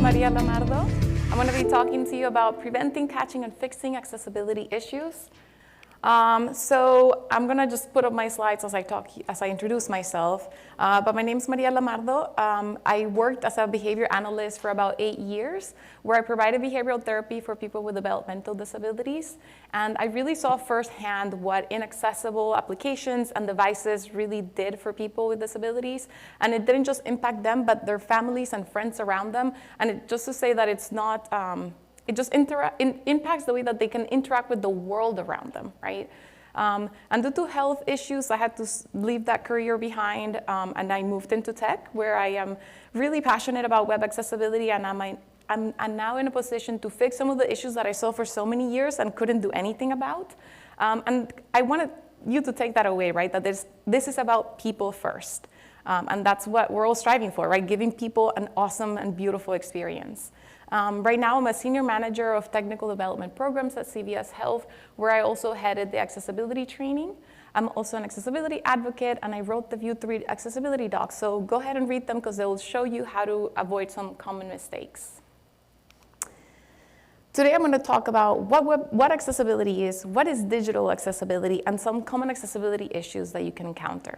Maria Lamardo. I'm going to be talking to you about preventing, catching, and fixing accessibility issues. So I'm going to just put up my slides as I introduce myself. But my name is Maria Lamardo. I worked as a behavior analyst for about 8 years, where I provided behavioral therapy for people with developmental disabilities. And I really saw firsthand what inaccessible applications and devices really did for people with disabilities. And it didn't just impact them, but their families and friends around them. And just to say that it's not, it just impacts the way that they can interact with the world around them, right? And due to health issues, I had to leave that career behind, and I moved into tech, where I am really passionate about web accessibility, and I'm now in a position to fix some of the issues that I saw for so many years and couldn't do anything about. And I wanted you to take that away, right? That this is about people first. And that's what we're all striving for, right? Giving people an awesome and beautiful experience. Right now, I'm a senior manager of technical development programs at CVS Health, where I also headed the accessibility training. I'm also an accessibility advocate, and I wrote the Vue 3 accessibility docs. So go ahead and read them, because they will show you how to avoid some common mistakes. Today, I'm going to talk about what accessibility is, what is digital accessibility, and some common accessibility issues that you can encounter.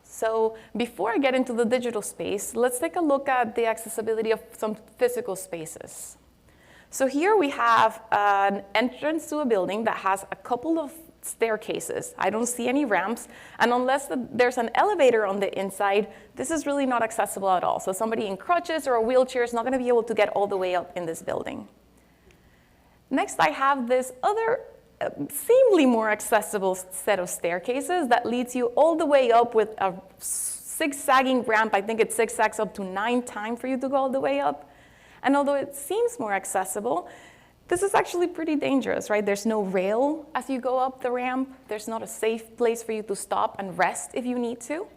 So before I get into the digital space, let's take a look at the accessibility of some physical spaces. So here we have an entrance to a building that has a couple of staircases. I don't see any ramps, and unless there's an elevator on the inside, this is really not accessible at all. So somebody in crutches or a wheelchair is not going to be able to get all the way up in this building. Next, I have this other seemingly more accessible set of staircases that leads you all the way up with a zigzagging ramp. I think it zigzags up to 9 times for you to go all the way up. And although it seems more accessible, this is actually pretty dangerous, right? There's no rail as you go up the ramp. There's not a safe place for you to stop and rest if you need to.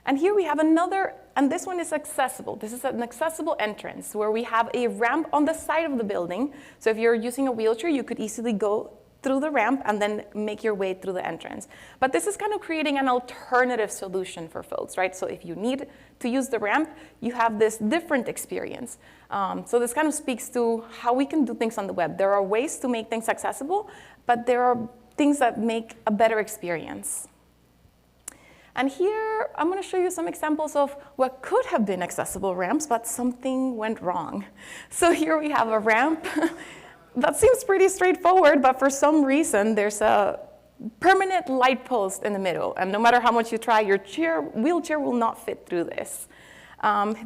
And here we have another, and this one is accessible. This is an accessible entrance where we have a ramp on the side of the building. So if you're using a wheelchair, you could easily go through the ramp and then make your way through the entrance. But this is kind of creating an alternative solution for folks, right? So if you need to use the ramp, you have this different experience. So this kind of speaks to how we can do things on the web. There are ways to make things accessible, but there are things that make a better experience. And here, I'm going to show you some examples of what could have been accessible ramps, but something went wrong. So here we have a ramp. That seems pretty straightforward, but for some reason, there's a permanent light post in the middle. And no matter how much you try, your wheelchair will not fit through this.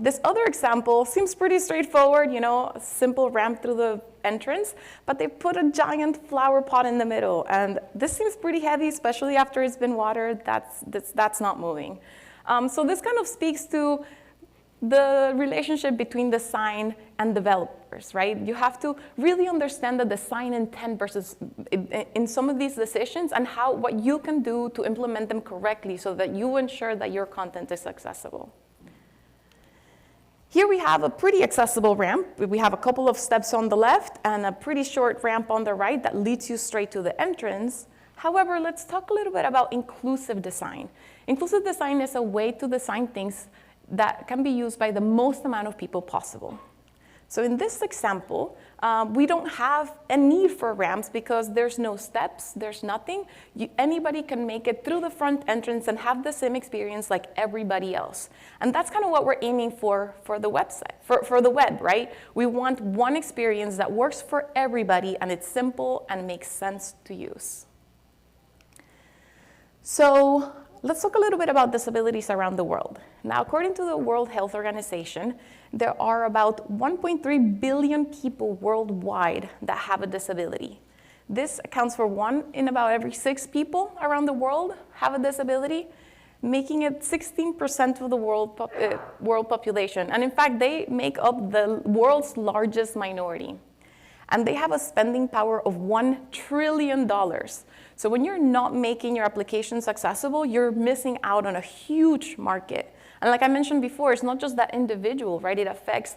This other example seems pretty straightforward, you know, a simple ramp through the entrance, but they put a giant flower pot in the middle. And this seems pretty heavy, especially after it's been watered. That's not moving. So this kind of speaks to the relationship between design and developers, right? You have to really understand the design intent versus in some of these decisions and what you can do to implement them correctly so that you ensure that your content is accessible. Here we have a pretty accessible ramp. We have a couple of steps on the left and a pretty short ramp on the right that leads you straight to the entrance. However, let's talk a little bit about inclusive design. Inclusive design is a way to design things that can be used by the most amount of people possible. So in this example, we don't have a need for ramps because there's no steps, there's nothing. Anybody can make it through the front entrance and have the same experience like everybody else. And that's kind of what we're aiming for the website, for the web, right? We want one experience that works for everybody and it's simple and makes sense to use. So let's talk a little bit about disabilities around the world. Now, according to the World Health Organization, there are about 1.3 billion people worldwide that have a disability. This accounts for 1 in about every 6 people around the world have a disability, making it 16% of the world population. And in fact, they make up the world's largest minority. And they have a spending power of $1 trillion. So when you're not making your applications accessible, you're missing out on a huge market. And like I mentioned before, it's not just that individual, right? It affects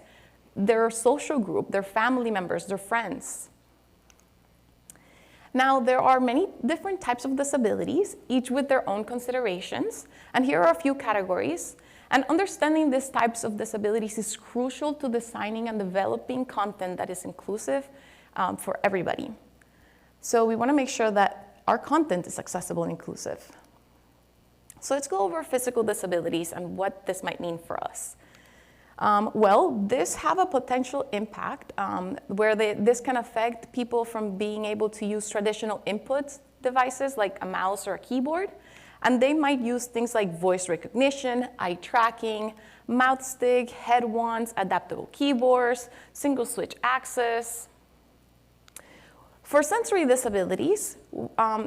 their social group, their family members, their friends. Now, there are many different types of disabilities, each with their own considerations. And here are a few categories. And understanding these types of disabilities is crucial to designing and developing content that is inclusive for everybody. So we want to make sure that our content is accessible and inclusive. So let's go over physical disabilities and what this might mean for us. Well, this have a potential impact where this can affect people from being able to use traditional input devices like a mouse or a keyboard. And they might use things like voice recognition, eye tracking, mouth stick, head wands, adaptable keyboards, single switch access. For sensory disabilities,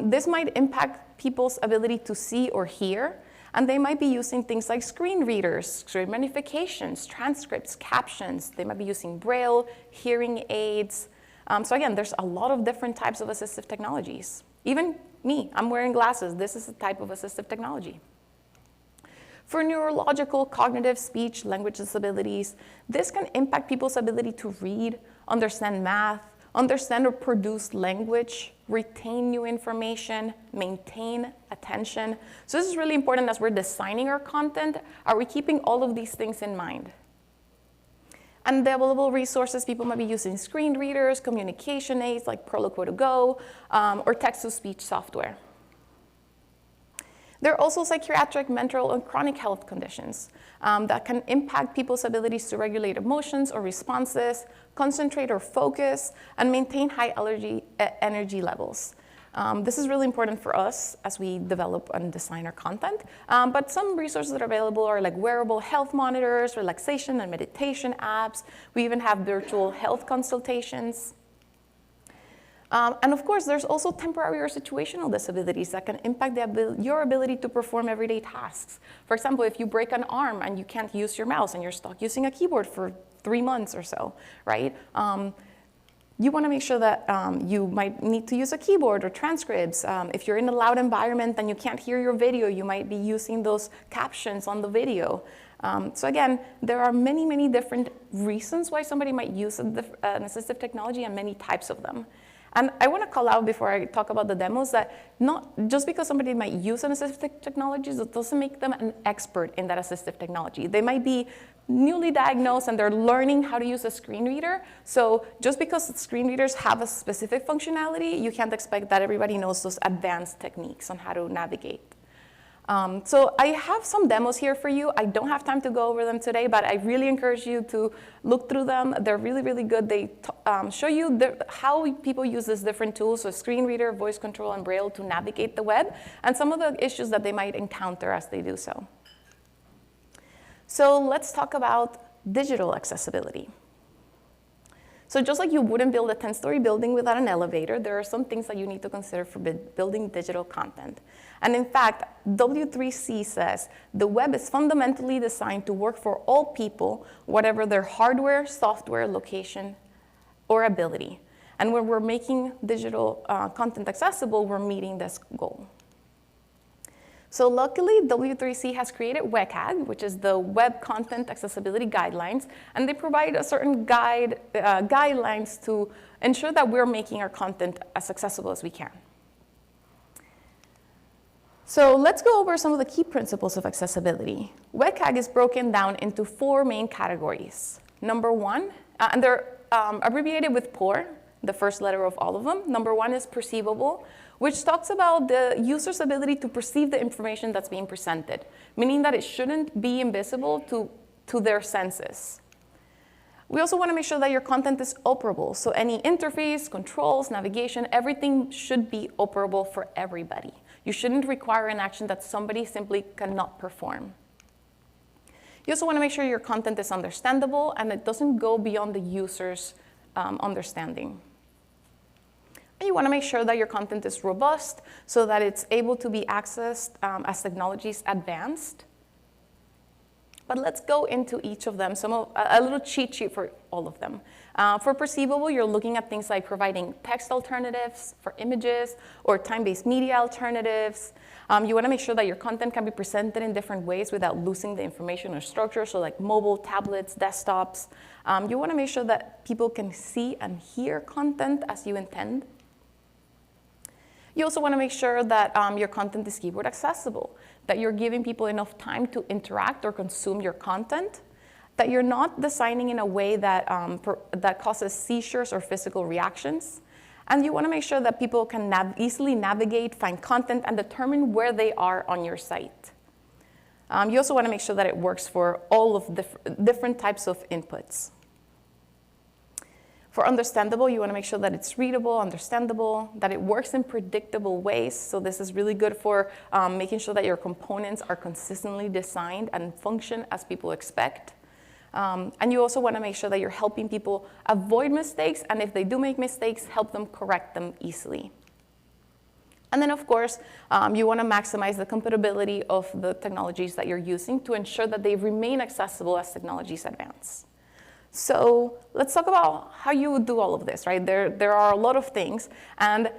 this might impact people's ability to see or hear, and they might be using things like screen readers, screen magnifications, transcripts, captions. They might be using Braille, hearing aids. So again, there's a lot of different types of assistive technologies. Even me, I'm wearing glasses. This is a type of assistive technology. For neurological, cognitive, speech, language disabilities, this can impact people's ability to read, understand math, understand or produce language, retain new information, maintain attention. So this is really important as we're designing our content. Are we keeping all of these things in mind? And the available resources, people might be using screen readers, communication aids like Proloquo to Go, or text-to-speech software. There are also psychiatric, mental, and chronic health conditions that can impact people's abilities to regulate emotions or responses, concentrate or focus, and maintain high energy levels. This is really important for us as we develop and design our content. But some resources that are available are like wearable health monitors, relaxation and meditation apps. We even have virtual health consultations. And of course, there's also temporary or situational disabilities that can impact your ability to perform everyday tasks. For example, if you break an arm and you can't use your mouse and you're stuck using a keyboard for 3 months or so, right? You want to make sure that you might need to use a keyboard or transcripts. If you're in a loud environment and you can't hear your video, you might be using those captions on the video. So again, there are many, many different reasons why somebody might use an assistive technology and many types of them. And I want to call out before I talk about the demos that not just because somebody might use an assistive technology, that doesn't make them an expert in that assistive technology. They might be newly diagnosed and they're learning how to use a screen reader. So just because screen readers have a specific functionality, you can't expect that everybody knows those advanced techniques on how to navigate. So I have some demos here for you. I don't have time to go over them today, but I really encourage you to look through them. They're really, really good. They show you how people use these different tools, so screen reader, voice control, and Braille to navigate the web, and some of the issues that they might encounter as they do so. So let's talk about digital accessibility. So just like you wouldn't build a 10-story building without an elevator, there are some things that you need to consider for building digital content. And in fact, W3C says the web is fundamentally designed to work for all people, whatever their hardware, software, location, or ability. And when we're making digital content accessible, we're meeting this goal. So luckily, W3C has created WCAG, which is the Web Content Accessibility Guidelines, and they provide a certain guidelines to ensure that we're making our content as accessible as we can. So let's go over some of the key principles of accessibility. WCAG is broken down into 4 main categories. Number 1, and they're abbreviated with POUR, the first letter of all of them. Number 1 is perceivable, which talks about the user's ability to perceive the information that's being presented, meaning that it shouldn't be invisible to their senses. We also want to make sure that your content is operable. So any interface, controls, navigation, everything should be operable for everybody. You shouldn't require an action that somebody simply cannot perform. You also want to make sure your content is understandable and it doesn't go beyond the user's understanding. And you want to make sure that your content is robust so that it's able to be accessed as technologies advanced. But let's go into each of them, a little cheat sheet for all of them. For perceivable, you're looking at things like providing text alternatives for images or time-based media alternatives. You want to make sure that your content can be presented in different ways without losing the information or structure, so like mobile, tablets, desktops. You want to make sure that people can see and hear content as you intend. You also want to make sure that your content is keyboard accessible, that you're giving people enough time to interact or consume your content, that you're not designing in a way that, that causes seizures or physical reactions, and you want to make sure that people can easily navigate, find content, and determine where they are on your site. You also want to make sure that it works for all of the different types of inputs. For understandable, you want to make sure that it's readable, understandable, that it works in predictable ways. So this is really good for making sure that your components are consistently designed and function as people expect. And you also want to make sure that you're helping people avoid mistakes, and if they do make mistakes, help them correct them easily. And then, of course, you want to maximize the compatibility of the technologies that you're using to ensure that they remain accessible as technologies advance. So let's talk about how you would do all of this, right? There are a lot of things, and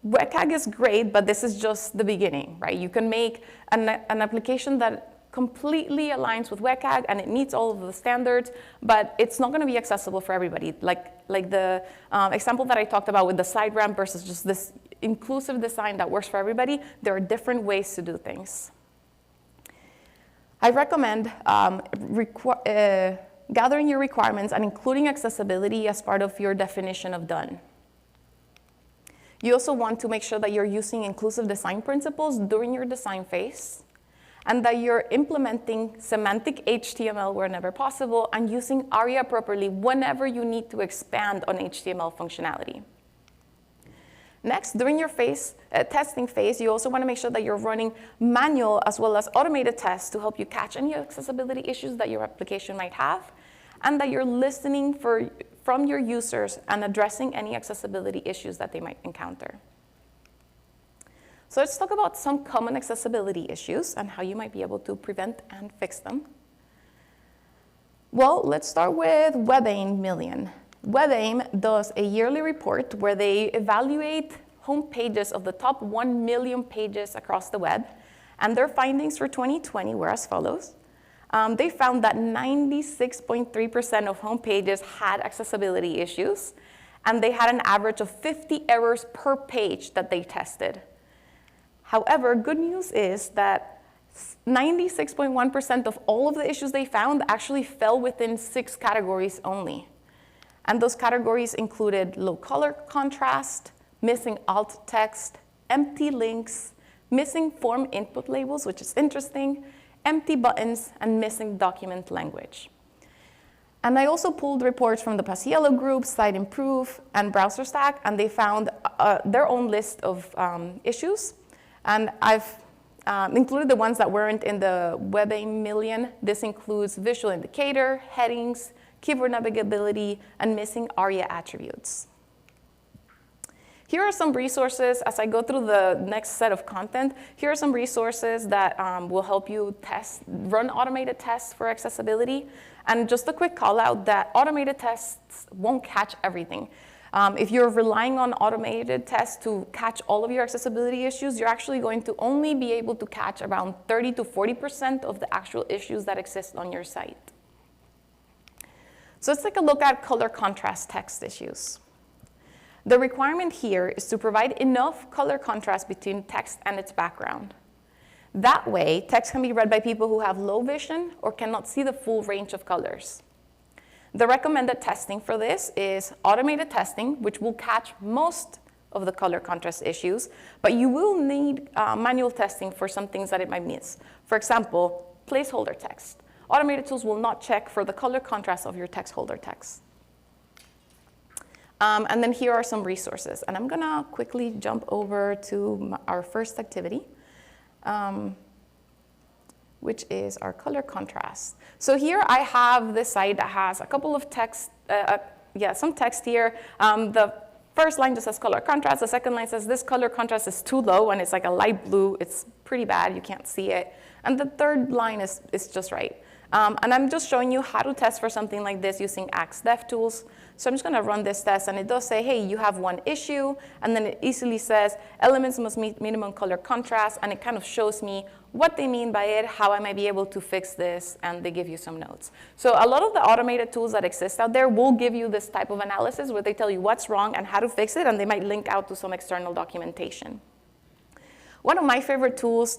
WCAG is great, but this is just the beginning, right? You can make an application that completely aligns with WCAG and it meets all of the standards, but it's not going to be accessible for everybody. Like the example that I talked about with the side ramp versus just this inclusive design that works for everybody, there are different ways to do things. I recommend gathering your requirements and including accessibility as part of your definition of done. You also want to make sure that you're using inclusive design principles during your design phase, and that you're implementing semantic HTML whenever possible and using ARIA properly whenever you need to expand on HTML functionality. Next, during your testing phase, you also want to make sure that you're running manual as well as automated tests to help you catch any accessibility issues that your application might have, and that you're listening from your users and addressing any accessibility issues that they might encounter. So let's talk about some common accessibility issues and how you might be able to prevent and fix them. Well, let's start with WebAIM Million. WebAIM does a yearly report where they evaluate home pages of the top 1 million pages across the web, and their findings for 2020 were as follows. They found that 96.3% of home pages had accessibility issues, and they had an average of 50 errors per page that they tested. However, good news is that 96.1% of all of the issues they found actually fell within 6 categories only. And those categories included low color contrast, missing alt text, empty links, missing form input labels, which is interesting, empty buttons, and missing document language. And I also pulled reports from the Paciello group, Site Improve, and BrowserStack, and they found their own list of issues. And I've included the ones that weren't in the WebAIM Million. This includes visual indicator, headings, keyboard navigability, and missing ARIA attributes. Here are some resources, as I go through the next set of content, here are some resources that will help you run automated tests for accessibility. And just a quick call out that automated tests won't catch everything. If you're relying on automated tests to catch all of your accessibility issues, you're actually going to only be able to catch around 30 to 40% of the actual issues that exist on your site. So let's take a look at color contrast text issues. The requirement here is to provide enough color contrast between text and its background. That way, text can be read by people who have low vision or cannot see the full range of colors. The recommended testing for this is automated testing, which will catch most of the color contrast issues, but you will need manual testing for some things that it might miss. For example, placeholder text. Automated tools will not check for the color contrast of your text holder text. And then here are some resources. And I'm going to quickly jump over to our first activity, which is our color contrast. So here I have this site that has a couple of text, some text here. The first line just says color contrast. The second line says this color contrast is too low, and it's like a light blue. It's pretty bad. You can't see it. And the third line is just right. And I'm just showing you how to test for something like this using Axe DevTools. So I'm just going to run this test, and it does say, hey, you have one issue, and then it easily says elements must meet minimum color contrast, and it kind of shows me what they mean by it, how I might be able to fix this, and they give you some notes. So a lot of the automated tools that exist out there will give you this type of analysis where they tell you what's wrong and how to fix it, and they might link out to some external documentation. One of my favorite tools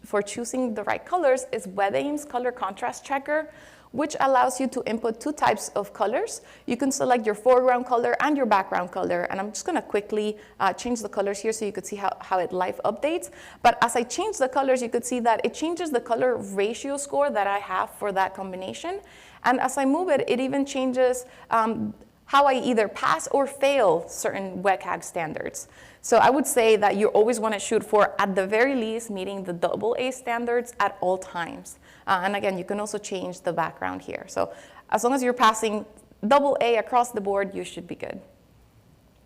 for choosing the right colors is WebAIM's color contrast checker, which allows you to input 2 types of colors. You can select your foreground color and your background color, and I'm just gonna quickly change the colors here so you could see how it live updates. But as I change the colors, you could see that it changes the color ratio score that I have for that combination. And as I move it, it even changes how I either pass or fail certain WCAG standards. So I would say that you always want to shoot for, at the very least, meeting the AA standards at all times. And again, you can also change the background here. So as long as you're passing AA across the board, you should be good.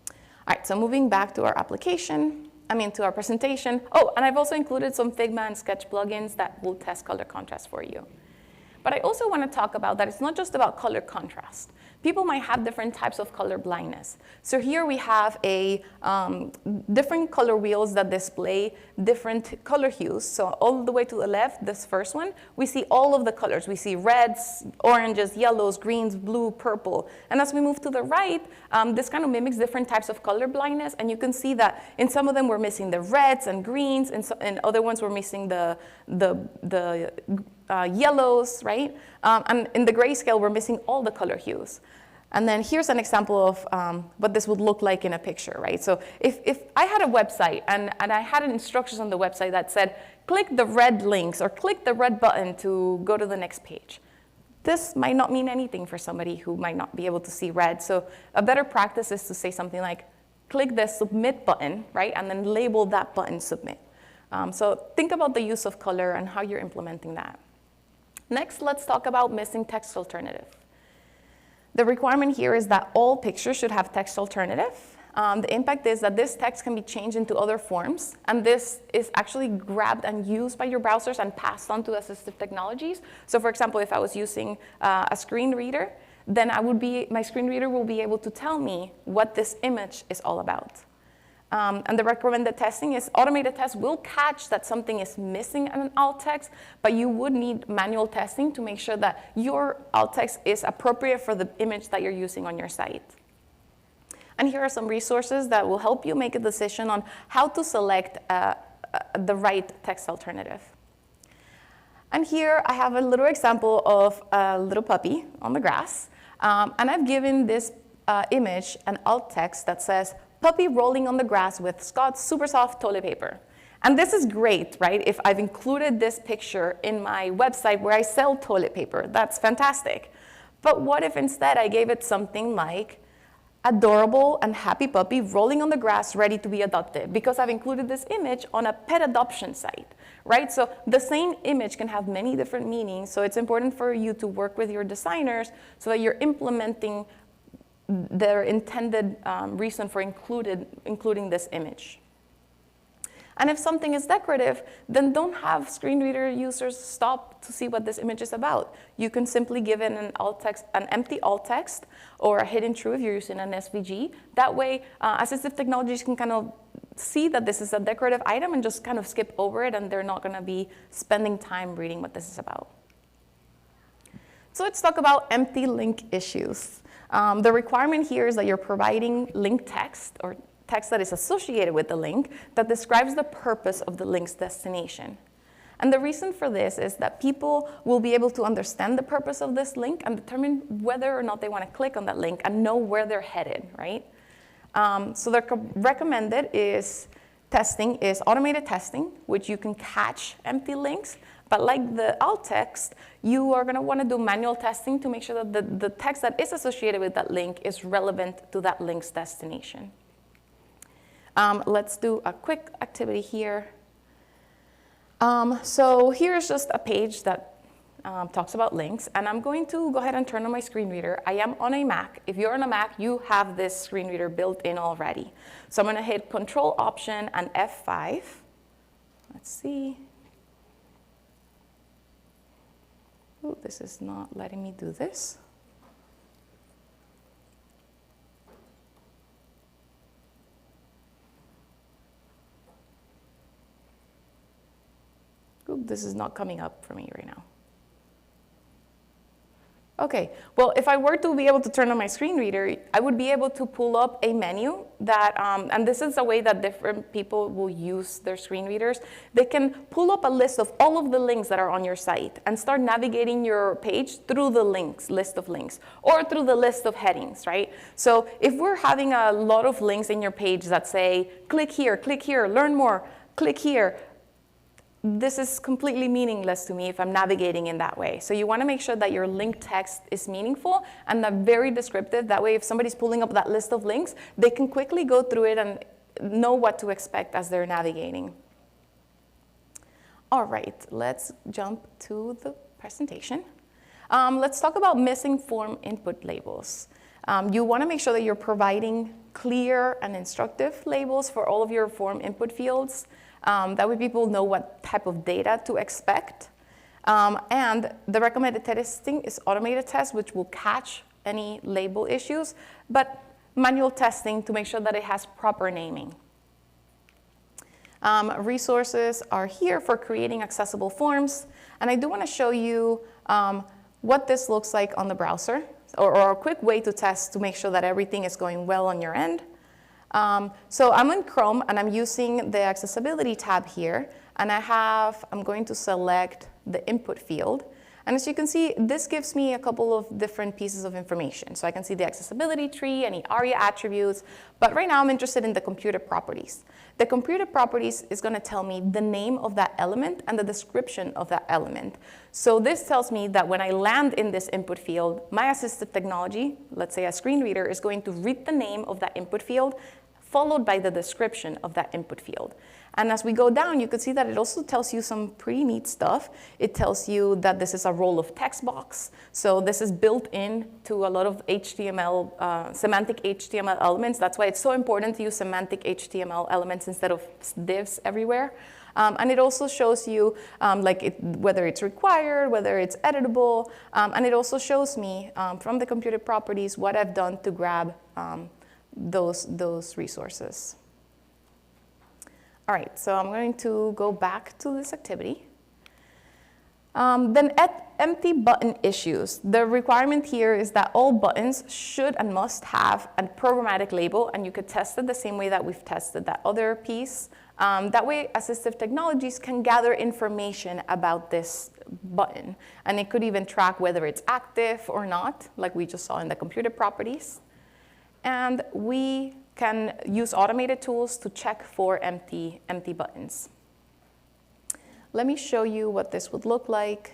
All right, so moving back to our application, to our presentation. Oh, and I've also included some Figma and Sketch plugins that will test color contrast for you. But I also want to talk about that it's not just about color contrast. People might have different types of color blindness. So here we have different color wheels that display different color hues. So all the way to the left, this first one, we see all of the colors. We see reds, oranges, yellows, greens, blue, purple. And as we move to the right, this kind of mimics different types of color blindness. And you can see that in some of them we're missing the reds and greens, and in other ones we're missing the yellows, right? And in the grayscale, we're missing all the color hues. And then here's an example of what this would look like in a picture, right? So if I had a website and I had instructions on the website that said, click the red links or click the red button to go to the next page, this might not mean anything for somebody who might not be able to see red. So a better practice is to say something like, click the submit button, right? And then label that button submit. So think about the use of color and how you're implementing that. Next, let's talk about missing text alternative. The requirement here is that all pictures should have text alternative. The impact is that this text can be changed into other forms, and this is actually grabbed and used by your browsers and passed on to assistive technologies. So for example, if I was using a screen reader, then my screen reader will be able to tell me what this image is all about. And the recommended testing is automated tests will catch that something is missing in an alt text, but you would need manual testing to make sure that your alt text is appropriate for the image that you're using on your site. And here are some resources that will help you make a decision on how to select the right text alternative. And here I have a little example of a little puppy on the grass. And I've given this image an alt text that says, puppy rolling on the grass with Scott's super soft toilet paper. And this is great, right? If I've included this picture in my website where I sell toilet paper, that's fantastic. But what if instead I gave it something like adorable and happy puppy rolling on the grass ready to be adopted? Because I've included this image on a pet adoption site, right? So the same image can have many different meanings. So it's important for you to work with your designers so that you're implementing their intended reason for including this image. And if something is decorative, then don't have screen reader users stop to see what this image is about. You can simply give it an empty alt text or a hidden true if you're using an SVG. That way, assistive technologies can kind of see that this is a decorative item and just kind of skip over it, and they're not going to be spending time reading what this is about. So let's talk about empty link issues. The requirement here is that you're providing link text or text that is associated with the link that describes the purpose of the link's destination. And the reason for this is that people will be able to understand the purpose of this link and determine whether or not they want to click on that link and know where they're headed, right? So the recommended testing is automated testing, which you can catch empty links. But like the alt text, you are going to want to do manual testing to make sure that the text that is associated with that link is relevant to that link's destination. Let's do a quick activity here. So here's just a page that talks about links, and I'm going to go ahead and turn on my screen reader. I am on a Mac. If you're on a Mac, you have this screen reader built in already. So I'm going to hit Control Option and F5. Let's see. Ooh, this is not letting me do this. Ooh, this is not coming up for me right now. Okay, well, if I were to be able to turn on my screen reader, I would be able to pull up a menu that, and this is a way that different people will use their screen readers. They can pull up a list of all of the links that are on your site and start navigating your page through the list of links, or through the list of headings, right? So if we're having a lot of links in your page that say, click here, learn more, click here, this is completely meaningless to me if I'm navigating in that way. So you want to make sure that your link text is meaningful and that very descriptive. That way, if somebody's pulling up that list of links, they can quickly go through it and know what to expect as they're navigating. All right, let's jump to the presentation. Let's talk about missing form input labels. You want to make sure that you're providing clear and instructive labels for all of your form input fields. That way people know what type of data to expect. And the recommended testing is automated tests, which will catch any label issues, but manual testing to make sure that it has proper naming. Resources are here for creating accessible forms. And I do want to show you what this looks like on the browser, or a quick way to test to make sure that everything is going well on your end. So I'm in Chrome, and I'm using the accessibility tab here, and I'm going to select the input field. And as you can see, this gives me a couple of different pieces of information. So I can see the accessibility tree, any ARIA attributes, but right now I'm interested in the computer properties. The computer properties is going to tell me the name of that element and the description of that element. So this tells me that when I land in this input field, my assistive technology, let's say a screen reader, is going to read the name of that input field, followed by the description of that input field. And as we go down, you can see that it also tells you some pretty neat stuff. It tells you that this is a roll of text box. So this is built into a lot of HTML, semantic HTML elements. That's why it's so important to use semantic HTML elements instead of divs everywhere. And it also shows you whether it's required, whether it's editable. And it also shows me from the computer properties what I've done to grab those resources. All right, so I'm going to go back to this activity. Then at empty button issues, the requirement here is that all buttons should and must have a programmatic label, and you could test it the same way that we've tested that other piece. That way, assistive technologies can gather information about this button, and it could even track whether it's active or not, like we just saw in the computer properties. And we can use automated tools to check for empty buttons. Let me show you what this would look like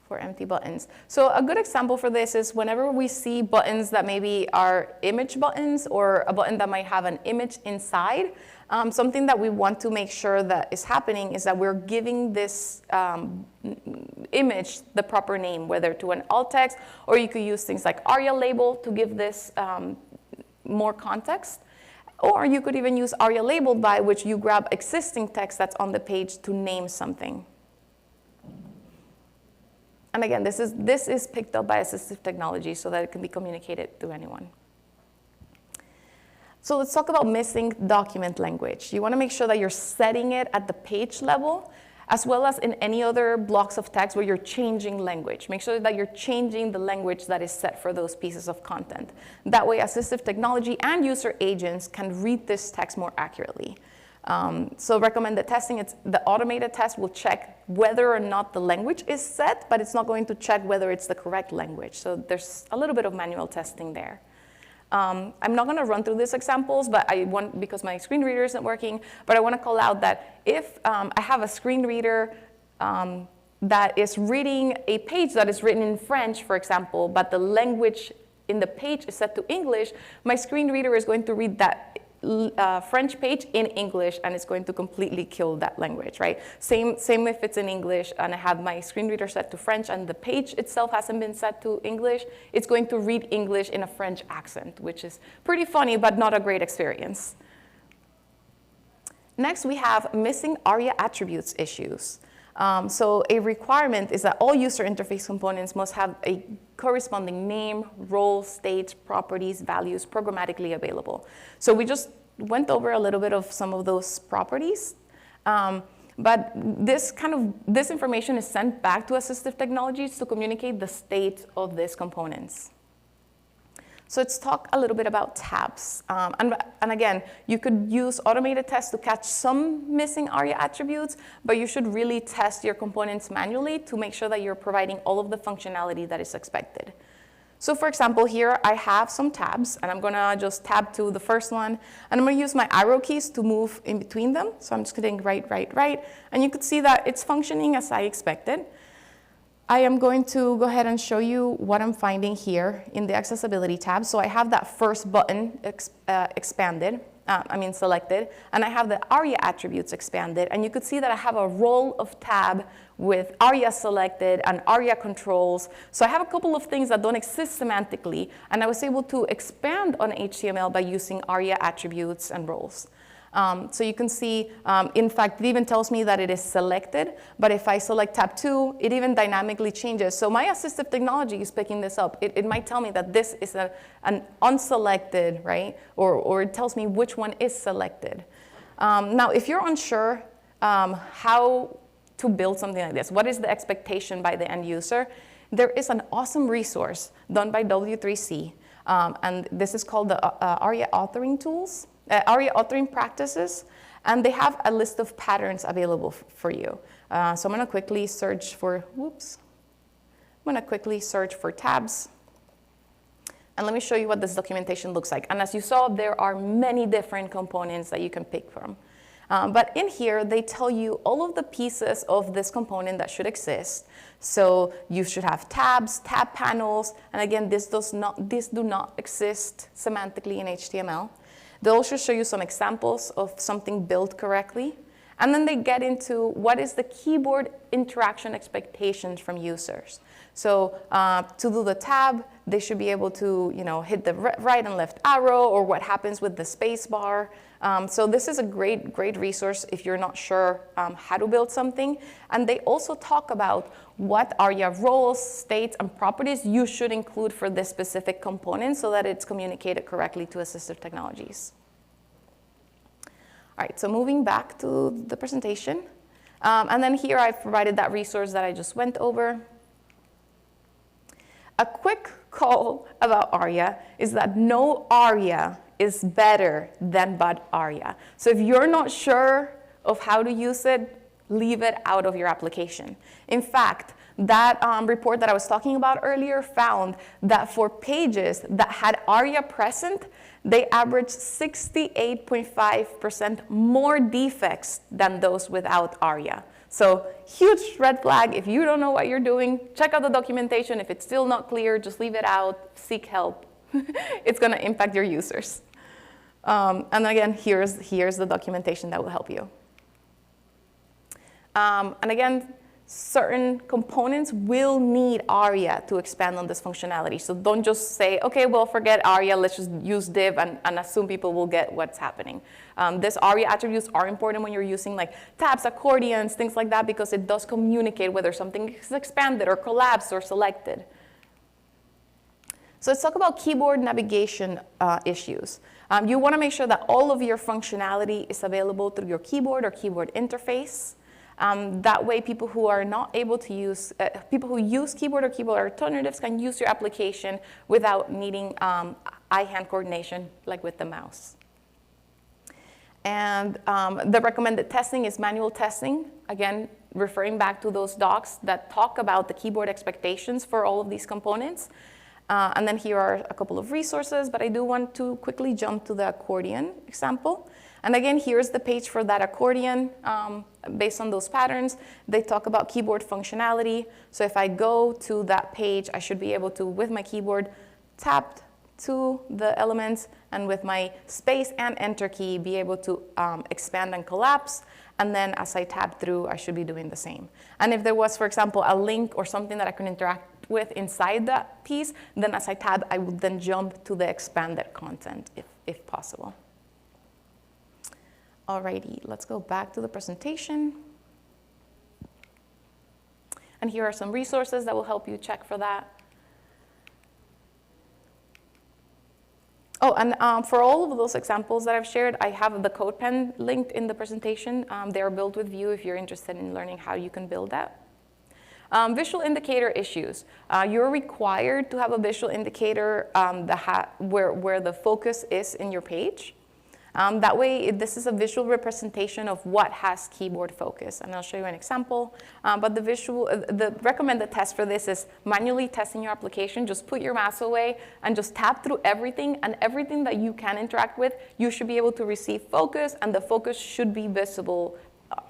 for empty buttons. So a good example for this is whenever we see buttons that maybe are image buttons or a button that might have an image inside, something that we want to make sure that is happening is that we're giving this image the proper name, whether to an alt text, or you could use things like ARIA label to give this more context. Or you could even use ARIA labeled by, which you grab existing text that's on the page to name something. And again, this is picked up by assistive technology so that it can be communicated to anyone. So let's talk about missing document language. You want to make sure that you're setting it at the page level, as well as in any other blocks of text where you're changing language. Make sure that you're changing the language that is set for those pieces of content. That way, assistive technology and user agents can read this text more accurately. So recommended testing, the automated test will check whether or not the language is set, but it's not going to check whether it's the correct language. So there's a little bit of manual testing there. I'm not going to run through these examples, but because my screen reader isn't working, but I want to call out that if I have a screen reader that is reading a page that is written in French, for example, but the language in the page is set to English, my screen reader is going to read that French page in English, and it's going to completely kill that language, right? Same if it's in English and I have my screen reader set to French and the page itself hasn't been set to English, it's going to read English in a French accent, which is pretty funny, but not a great experience. Next, we have missing ARIA attributes issues. So a requirement is that all user interface components must have a corresponding name, role, state, properties, values programmatically available. So we just went over a little bit of some of those properties. But this information is sent back to assistive technologies to communicate the state of these components. So let's talk a little bit about tabs. And again, you could use automated tests to catch some missing ARIA attributes, but you should really test your components manually to make sure that you're providing all of the functionality that is expected. So for example, here I have some tabs, and I'm gonna just tab to the first one, and I'm gonna use my arrow keys to move in between them. So I'm just hitting right, right, right, and you could see that it's functioning as I expected. I am going to go ahead and show you what I'm finding here in the accessibility tab. So I have that first button selected, and I have the ARIA attributes expanded, and you could see that I have a row of tab with ARIA selected and ARIA controls. So I have a couple of things that don't exist semantically, and I was able to expand on HTML by using ARIA attributes and roles. So you can see, in fact, it even tells me that it is selected, but if I select tab 2, it even dynamically changes. So my assistive technology is picking this up. It might tell me that this is an unselected, right? Or it tells me which one is selected. Now, if you're unsure how to build something like this, what is the expectation by the end user, there is an awesome resource done by W3C, and this is called the ARIA authoring tools. ARIA authoring practices, and they have a list of patterns available for you. So I'm going to quickly search for, tabs. And let me show you what this documentation looks like. And as you saw, there are many different components that you can pick from. But in here, they tell you all of the pieces of this component that should exist. So you should have tabs, tab panels, and again, these do not exist semantically in HTML. They also show you some examples of something built correctly. And then they get into what is the keyboard interaction expectations from users. So to do the tab, they should be able to hit the right and left arrow, or what happens with the space bar. So this is a great resource if you're not sure how to build something. And they also talk about what ARIA roles, states, and properties you should include for this specific component so that it's communicated correctly to assistive technologies. All right, so moving back to the presentation. And then here I've provided that resource that I just went over. A quick call about ARIA is that no ARIA is better than bad ARIA. So if you're not sure of how to use it, leave it out of your application. In fact, that report that I was talking about earlier found that for pages that had ARIA present, they averaged 68.5% more defects than those without ARIA. So huge red flag. If you don't know what you're doing, check out the documentation. If it's still not clear, just leave it out, seek help. It's going to impact your users. And again, here's the documentation that will help you. And again, certain components will need ARIA to expand on this functionality. So don't just say, okay, well, forget ARIA, let's just use div and assume people will get what's happening. These ARIA attributes are important when you're using like tabs, accordions, things like that, because it does communicate whether something is expanded or collapsed or selected. So let's talk about keyboard navigation issues. You want to make sure that all of your functionality is available through your keyboard or keyboard interface. That way, people who are not able to use, people who use keyboard or keyboard alternatives can use your application without needing eye-hand coordination, like with the mouse. And the recommended testing is manual testing, again, referring back to those docs that talk about the keyboard expectations for all of these components. And then here are a couple of resources, but I do want to quickly jump to the accordion example. And again, here's the page for that accordion. Based on those patterns, they talk about keyboard functionality. So if I go to that page, I should be able to, with my keyboard, tap to the elements, and with my space and enter key, be able to expand and collapse. And then as I tab through, I should be doing the same. And if there was, for example, a link or something that I could interact with inside that piece, then as I tab, I would then jump to the expanded content if possible. Alrighty, let's go back to the presentation. And here are some resources that will help you check for that. Oh, For all of those examples that I've shared, I have the code pen linked in the presentation. They are built with Vue if you're interested in learning how you can build that. Visual indicator issues. You're required to have a visual indicator where the focus is in your page. That way, this is a visual representation of what has keyboard focus. And I'll show you an example. But the recommended test for this is manually testing your application. Just put your mouse away and just tap through everything. And everything that you can interact with, you should be able to receive focus. And the focus should be visible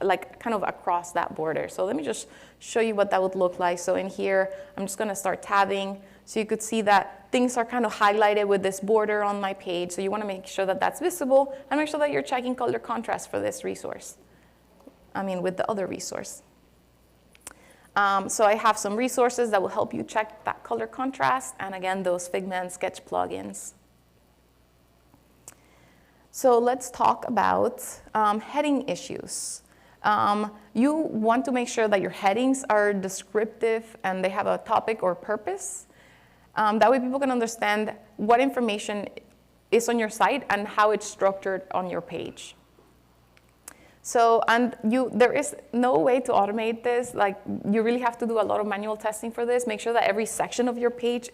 like kind of across that border. So let me just show you what that would look like. So in here, I'm just going to start tabbing. So you could see that things are kind of highlighted with this border on my page. So you want to make sure that that's visible and make sure that you're checking color contrast for this resource. With the other resource. So I have some resources that will help you check that color contrast. And again, those Figma and Sketch plugins. So let's talk about heading issues. You want to make sure that your headings are descriptive and they have a topic or purpose. That way people can understand what information is on your site and how it's structured on your page. So, there is no way to automate this. Like, you really have to do a lot of manual testing for this. Make sure that every section of your page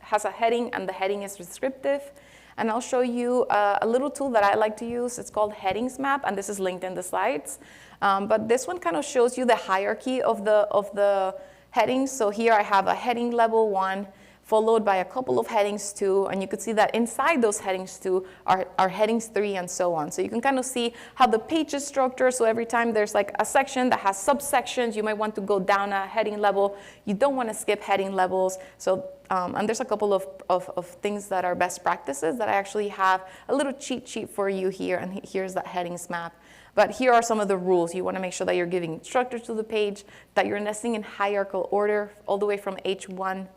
has a heading and the heading is descriptive. And I'll show you a little tool that I like to use. It's called Headings Map, and this is linked in the slides. But this one kind of shows you the hierarchy of the headings. So here I have a heading level 1, followed by a couple of headings 2, and you could see that inside those headings 2 are headings 3 and so on. So you can kind of see how the page is structured. So every time there's like a section that has subsections, you might want to go down a heading level. You don't want to skip heading levels. So and there's a couple of things that are best practices that I actually have a little cheat sheet for you here, and here's that headings map. But here are some of the rules. You want to make sure that you're giving structure to the page, that you're nesting in hierarchical order all the way from H1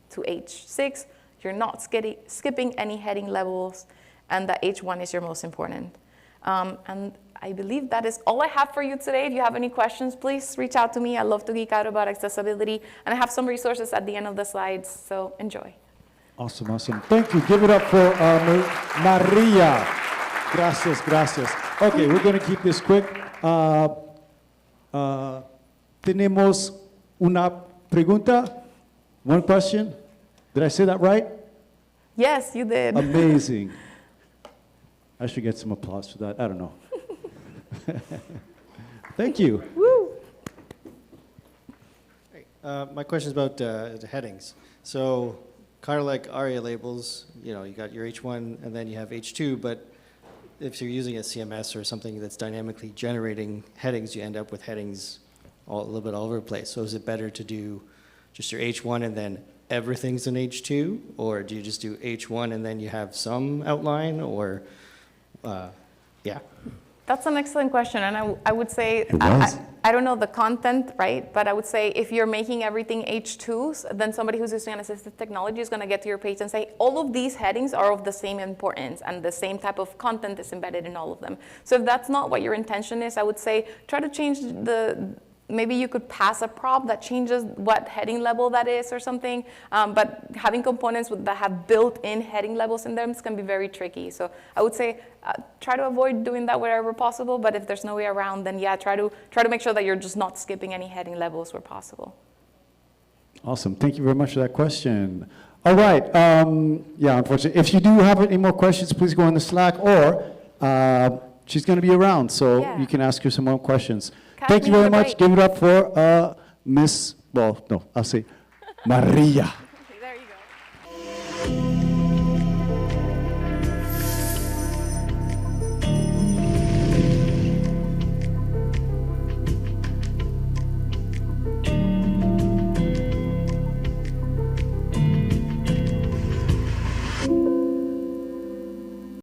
to H6. You're not skipping any heading levels, and that H1 is your most important. And I believe that is all I have for you today. If you have any questions, please reach out to me. I love to geek out about accessibility. And I have some resources at the end of the slides, so enjoy. Awesome, awesome. Thank you. Give it up for Maria. Gracias, gracias. Okay, we're going to keep this quick. Tenemos una pregunta. One question. Did I say that right? Yes, you did. Amazing. I should get some applause for that. I don't know. Thank you. Woo. My question is about the headings. So kind of like ARIA labels, you got your H1 and then you have H2, but if you're using a CMS or something that's dynamically generating headings, you end up with headings a little bit all over the place. So is it better to do just your H1 and then everything's in H2? Or do you just do H1 and then you have some outline? Or, yeah. That's an excellent question, and I would say, I don't know the content, right? But I would say if you're making everything H2s, then somebody who's using an assistive technology is going to get to your page and say, all of these headings are of the same importance, and the same type of content is embedded in all of them. So if that's not what your intention is, I would say try to change maybe you could pass a prop that changes what heading level that is or something, but having components that have built-in heading levels in them can be very tricky. So I would say try to avoid doing that wherever possible, but if there's no way around, then yeah, try to make sure that you're just not skipping any heading levels where possible. Awesome. Thank you very much for that question. All right. Yeah, unfortunately, if you do have any more questions, please go on the Slack, or she's going to be around, so you can ask her some more questions. Thank you very much. Give it up for I'll say Maria.